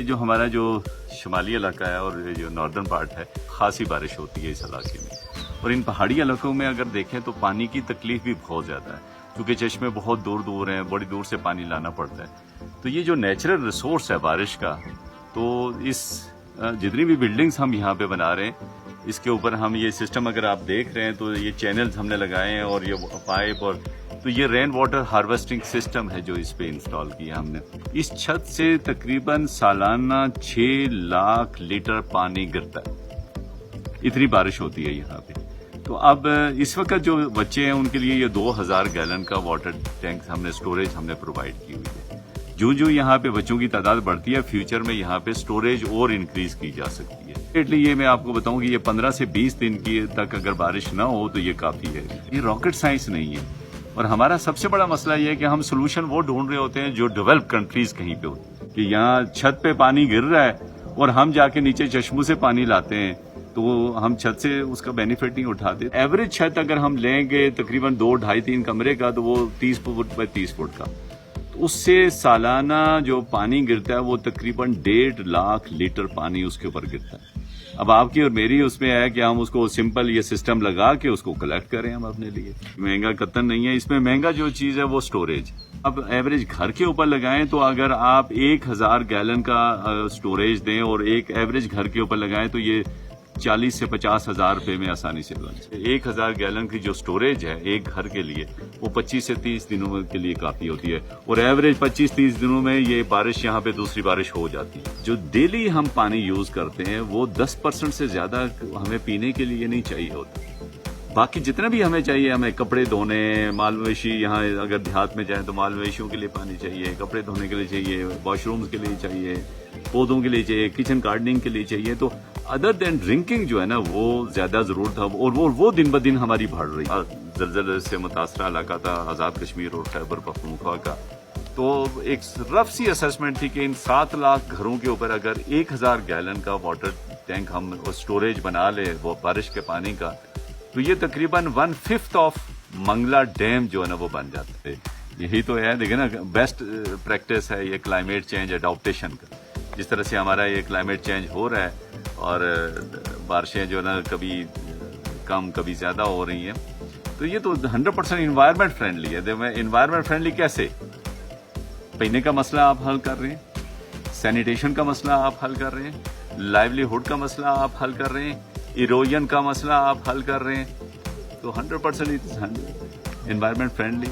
जो हमारा जो शुमाली इलाका है और जो नॉर्दर्न पार्ट है, खासी बारिश होती है इस इलाके में। और इन पहाड़ी इलाकों में अगर देखें तो पानी की तकलीफ भी बहुत ज़्यादा है, क्योंकि चश्मे बहुत दूर दूर हैं, बड़ी दूर से पानी लाना पड़ता है। तो ये जो नेचुरल रिसोर्स है बारिश का, तो इस जितनी भी बिल्डिंग्स हम यहाँ पे बना रहे हैं, इसके ऊपर हम ये सिस्टम अगर आप देख रहे हैं तो ये चैनल्स हमने लगाए हैं और ये पाइप, और तो ये रेन वाटर हार्वेस्टिंग सिस्टम है जो इस पे इंस्टॉल किया हमने। इस छत से तकरीबन सालाना 6 लाख लीटर पानी गिरता है, इतनी बारिश होती है यहाँ पे। तो अब इस वक्त जो बच्चे हैं उनके लिए ये 2000 गैलन का वाटर टैंक हमने स्टोरेज प्रोवाइड की हुई है। जो यहाँ पे बच्चों की तादाद बढ़ती है, फ्यूचर में यहाँ पे स्टोरेज और इंक्रीज की जा सकती है। इसलिए ये मैं आपको बताऊं कि ये 15 से 20 दिन की तक अगर बारिश ना हो तो ये काफी है। ये रॉकेट साइंस नहीं है। और हमारा सबसे बड़ा मसला ये है कि हम सोल्यूशन वो ढूंढ रहे होते हैं जो डेवलप कंट्रीज कहीं पे होती है, कि यहाँ छत पे पानी गिर रहा है और हम जाके नीचे चश्मों से पानी लाते हैं, तो हम छत से उसका बेनिफिट नहीं उठाते। एवरेज छत अगर हम लेंगे तकरीबन 2, 2.5, 3 कमरे का, तो वो 30 फुट बाय 30 फुट का, तो उससे सालाना जो पानी गिरता है वो तकरीबन 1.5 लाख लीटर पानी उसके ऊपर गिरता है। अब आपकी और मेरी उसमें है कि हम उसको सिंपल ये सिस्टम लगा के उसको कलेक्ट करें हम अपने लिए। महंगा कतन नहीं है, इसमें महंगा जो चीज है वो स्टोरेज। अब एवरेज घर के ऊपर लगाएं तो अगर आप 1000 गैलन का स्टोरेज दें और एक एवरेज घर के ऊपर लगाएं तो ये 40 से 50 हजार रुपए में आसानी से बन जाए। 1000 गैलन की जो स्टोरेज है एक घर के लिए, वो 25 से 30 दिनों के लिए काफी होती है। और एवरेज 25-30 दिनों में ये बारिश यहाँ पे दूसरी बारिश हो जाती है। जो डेली हम पानी यूज करते हैं वो 10% से ज्यादा हमें पीने के लिए नहीं चाहिए होता। बाकी जितना भी हमें चाहिए, हमें कपड़े धोने, माल मवेशी, यहाँ अगर देहात में जाए तो माल मवेशियों के लिए पानी चाहिए, कपड़े धोने के लिए चाहिए, वॉशरूम्स के लिए चाहिए, पौधों के लिए चाहिए, किचन गार्डनिंग के लिए चाहिए। तो अदर देन ड्रिंकिंग जो है ना, वो ज्यादा जरूरत है। और वो दिन ब दिन हमारी बढ़ रही है। जलजले से मुतासरा इलाका था आजाद कश्मीर और खैबर पख्तूनख्वा का, तो एक रफ सी असेसमेंट थी कि इन 7 लाख घरों के ऊपर अगर 1000 गैलन का वाटर टैंक हम स्टोरेज बना ले वो बारिश के पानी का, तो ये तकरीबन 1/5 ऑफ मंगला डैम जो है ना वो बन जाता है। यही तो है, देखिए ना, बेस्ट प्रैक्टिस है ये क्लाइमेट चेंज अडॉप्टेशन का। जिस तरह से हमारा ये क्लाइमेट चेंज हो रहा है और बारिशें जो ना कभी कम कभी ज्यादा हो रही हैं, तो ये तो 100% इन्वायरमेंट फ्रेंडली है। इन्वायरमेंट फ्रेंडली कैसे? पीने का मसला आप हल कर रहे हैं, सैनिटेशन का मसला आप हल कर रहे हैं, लाइवलीहुड का मसला आप हल कर रहे हैं, इरोजन का मसला आप हल कर रहे हैं, तो 100% इन्वायरमेंट फ्रेंडली।